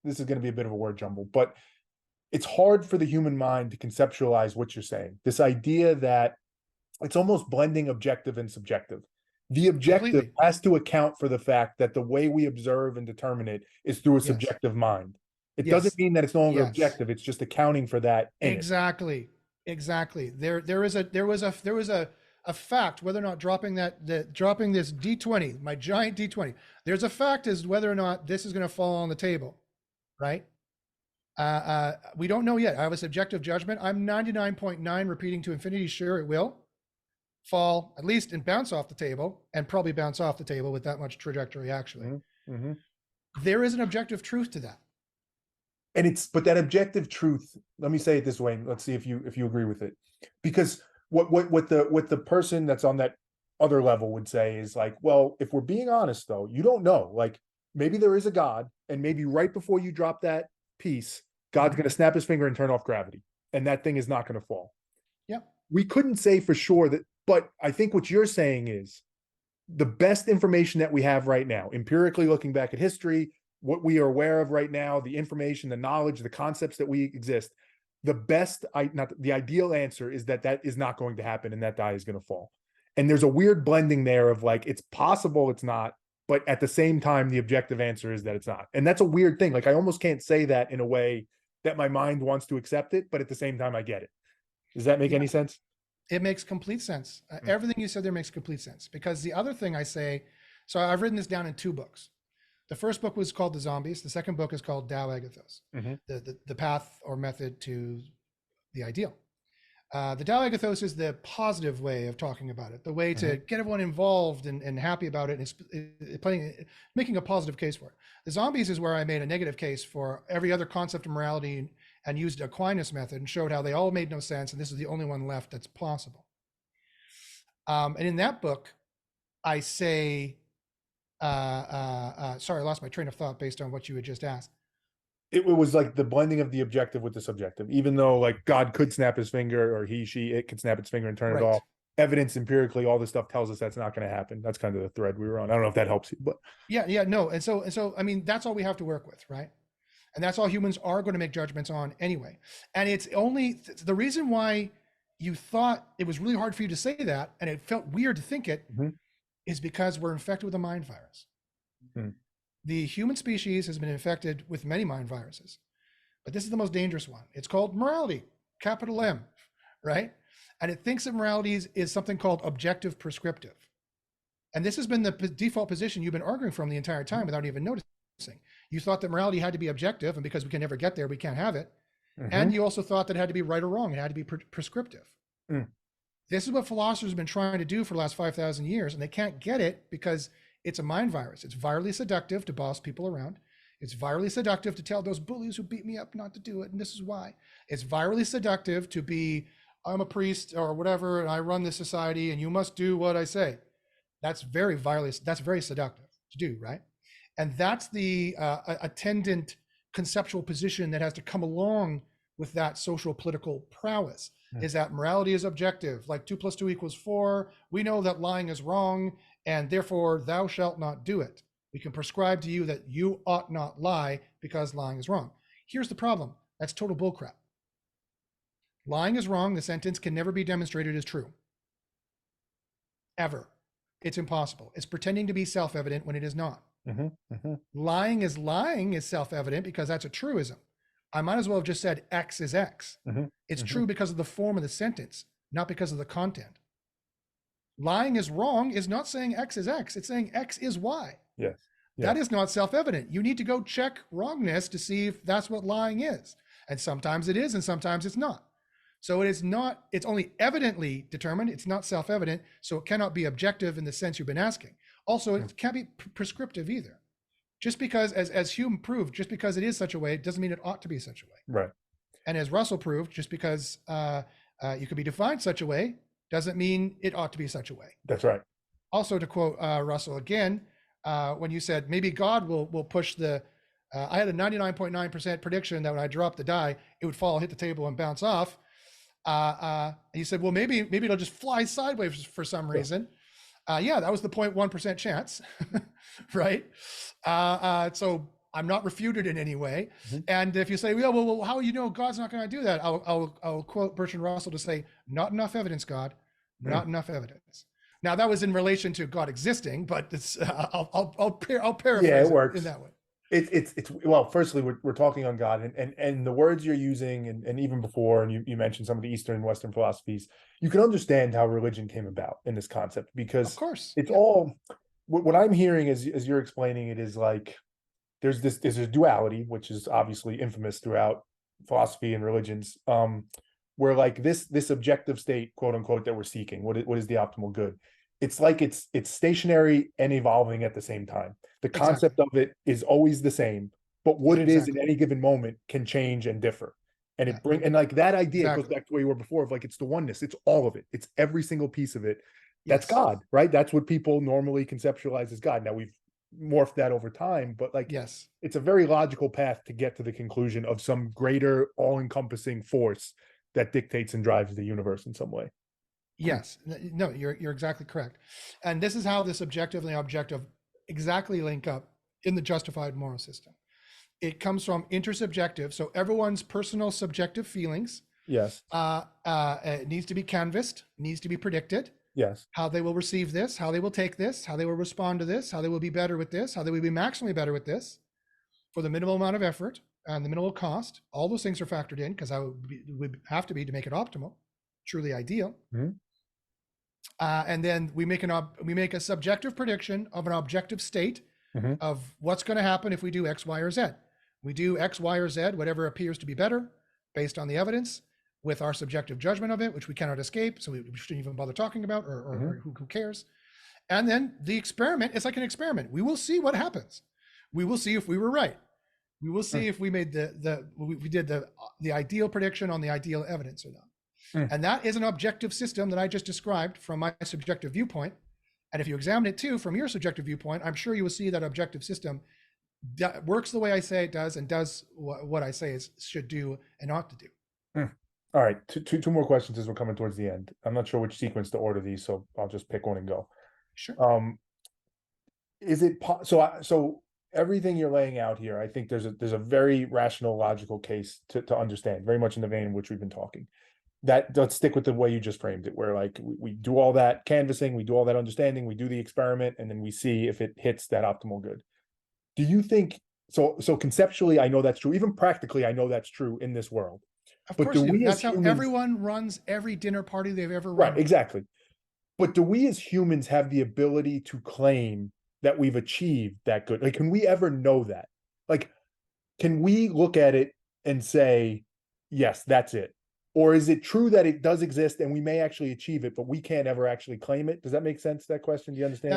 this is going to be a bit of a word jumble, but it's hard for the human mind to conceptualize what you're saying. This idea that it's almost blending objective and subjective. The objective Completely. has to account for the fact that the way we observe and determine it is through a Yes. subjective mind. It doesn't Yes. mean that it's no longer Yes. objective. It's just accounting for that in it. Exactly. Exactly. There was a fact whether or not dropping dropping this D20, my giant D20. There's a fact as whether or not this is going to fall on the table, right? We don't know yet. I have a subjective judgment. I'm 99.9 repeating to infinity sure it will fall at least and bounce off the table, and probably bounce off the table with that much trajectory actually. Mm-hmm. Mm-hmm. There is an objective truth to that. And but that objective truth, let me say it this way, and let's see if you agree with it. Because what the person that's on that other level would say is like, well, if we're being honest though, you don't know. Like maybe there is a God, and maybe right before you drop that piece, God's going to snap his finger and turn off gravity, and that thing is not going to fall. Yeah. We couldn't say for sure that, but I think what you're saying is the best information that we have right now, empirically looking back at history, what we are aware of right now, the information, the knowledge, the concepts that we exist, the ideal answer is that is not going to happen and that die is going to fall. And there's a weird blending there of like, it's possible it's not, but at the same time, the objective answer is that it's not. And that's a weird thing. Like I almost can't say that in a way that my mind wants to accept it, but at the same time, I get it. Does that make any sense? It makes complete sense. Everything you said there makes complete sense, because the other thing I say, so I've written this down in 2 books. The first book was called The Zombies. The second book is called Tao Agathos, the path or method to the ideal. The Tao Agathos is the positive way of talking about it, the way to get everyone involved and happy about it, and making a positive case for it. The Zombies is where I made a negative case for every other concept of morality and used Aquinas method and showed how they all made no sense, and this is the only one left that's possible. And in that book, I say, sorry, I lost my train of thought based on what you had just asked. It was like the blending of the objective with the subjective, even though like God could snap his finger, or it could snap its finger and turn it off. Evidence empirically, all this stuff tells us that's not going to happen. That's kind of the thread we were on. I don't know if that helps you, but no. And so, I mean, that's all we have to work with, right? And that's all humans are going to make judgments on anyway. And it's only the reason why you thought it was really hard for you to say that, and it felt weird to think it, is because we're infected with a mind virus. The human species has been infected with many mind viruses, but this is the most dangerous one. It's called morality, capital M, right? And it thinks that morality is something called objective prescriptive. And this has been the default position you've been arguing from the entire time without even noticing. You thought that morality had to be objective, and because we can never get there, we can't have it. And you also thought that it had to be right or wrong. It had to be prescriptive. This is what philosophers have been trying to do for the last 5,000 years, and they can't get it because it's a mind virus. It's virally seductive to boss people around. It's virally seductive to tell those bullies who beat me up not to do it, and this is why. It's virally seductive to be, I'm a priest or whatever, and I run this society, and you must do what I say. That's very seductive to do, right? And that's the attendant conceptual position that has to come along with that social political prowess, is that morality is objective, like 2 + 2 = 4. We know that lying is wrong, and therefore thou shalt not do it. We can prescribe to you that you ought not lie because lying is wrong. Here's the problem. That's total bullcrap. Lying is wrong. The sentence can never be demonstrated as true. Ever. It's impossible. It's pretending to be self-evident when it is not. Lying is self-evident because that's a truism. I might as well have just said X is X. It's true because of the form of the sentence, not because of the content. Lying is wrong is not saying X is X. It's saying X is Y. Yes. That is not self-evident. You need to go check wrongness to see if that's what lying is. And sometimes it is, and sometimes it's not. So it is not, it's only evidently determined. It's not self-evident. So it cannot be objective in the sense you've been asking. Also, it can't be prescriptive either. Just because, as Hume proved, just because it is such a way, it doesn't mean it ought to be such a way. Right. And as Russell proved, just because you could be defined such a way, doesn't mean it ought to be such a way. That's right. Also, to quote Russell again, when you said maybe God will push the, I had a 99.9% prediction that when I dropped the die, it would fall, hit the table, and bounce off. He said, well, maybe it'll just fly sideways for some reason. Yeah, that was the 0.1% chance, right? So I'm not refuted in any way. Mhm. And if you say, yeah, well, how you know God's not going to do that? I'll quote Bertrand Russell to say, not enough evidence, God, not enough evidence. Now that was in relation to God existing, but it's I'll Yeah, paraphrase it it in works. that way. It's well, firstly, we're talking on God, and the words you're using, and even before, and you mentioned some of the Eastern and Western philosophies, you can understand how religion came about in this concept, Of because course, it's yeah, all what I'm hearing as you're explaining it is like there's a duality, which is obviously infamous throughout philosophy and religions, where like this objective state, quote unquote, that we're seeking, what is the optimal good? It's like it's stationary and evolving at the same time. The exactly, concept of it is always the same, but what it is in exactly, any given moment can change and differ. And yeah, and like that idea, it goes exactly, back to where you were before of like it's the oneness, it's all of it, it's every single piece of it. That's yes, God, right? That's what people normally conceptualize as God. Now we've morphed that over time, but like yes. it's a very logical path to get to the conclusion of some greater all-encompassing force that dictates and drives the universe in some way. Yes, no, you're exactly correct, and this is how the subjective and the objective exactly link up in the justified moral system. It comes from intersubjective, so everyone's personal subjective feelings Yes. it needs to be canvassed, needs to be predicted, Yes. how they will receive this, how they will take this, how they will respond to this, how they will be better with this, how they will be maximally better with this for the minimal amount of effort and the minimal cost. All those things are factored in because that would have to be to make it optimal, truly ideal. Mm-hmm. And then we make a subjective prediction of an objective state Mm-hmm. of what's going to happen if we do X, Y, or Z. We do X, Y, or Z, whatever appears to be better based on the evidence with our subjective judgment of it, which we cannot escape. So we shouldn't even bother talking about, or who cares? And then the experiment is like an experiment. We will see what happens. We will see if we were right. We will see if we made we did the ideal prediction on the ideal evidence or not. Mm. And that is an objective system that I just described from my subjective viewpoint. And if you examine it too from your subjective viewpoint, I'm sure you will see that objective system that works the way I say it does and does what I say is should do and ought to do. Mm. All right, two more questions as we're coming towards the end. I'm not sure which sequence to order these, so I'll just pick one and go. Sure. Is it so everything you're laying out here, I think there's a very rational, logical case to understand, very much in the vein in which we've been talking. That let's stick with the way you just framed it, where like we do all that canvassing, we do all that understanding, we do the experiment, and then we see if it hits that optimal good. Do you think so conceptually I know that's true, even practically I know that's true in this world, Of but do course you do. we as That's how humans, everyone runs every dinner party they've ever right, run. exactly, but do we as humans have the ability to claim that we've achieved that good? Like, can we ever know that? Like, can we look at it and say, yes, that's it? Or is it true that it does exist and we may actually achieve it, but we can't ever actually claim it? Does that make sense, that question? Do you understand?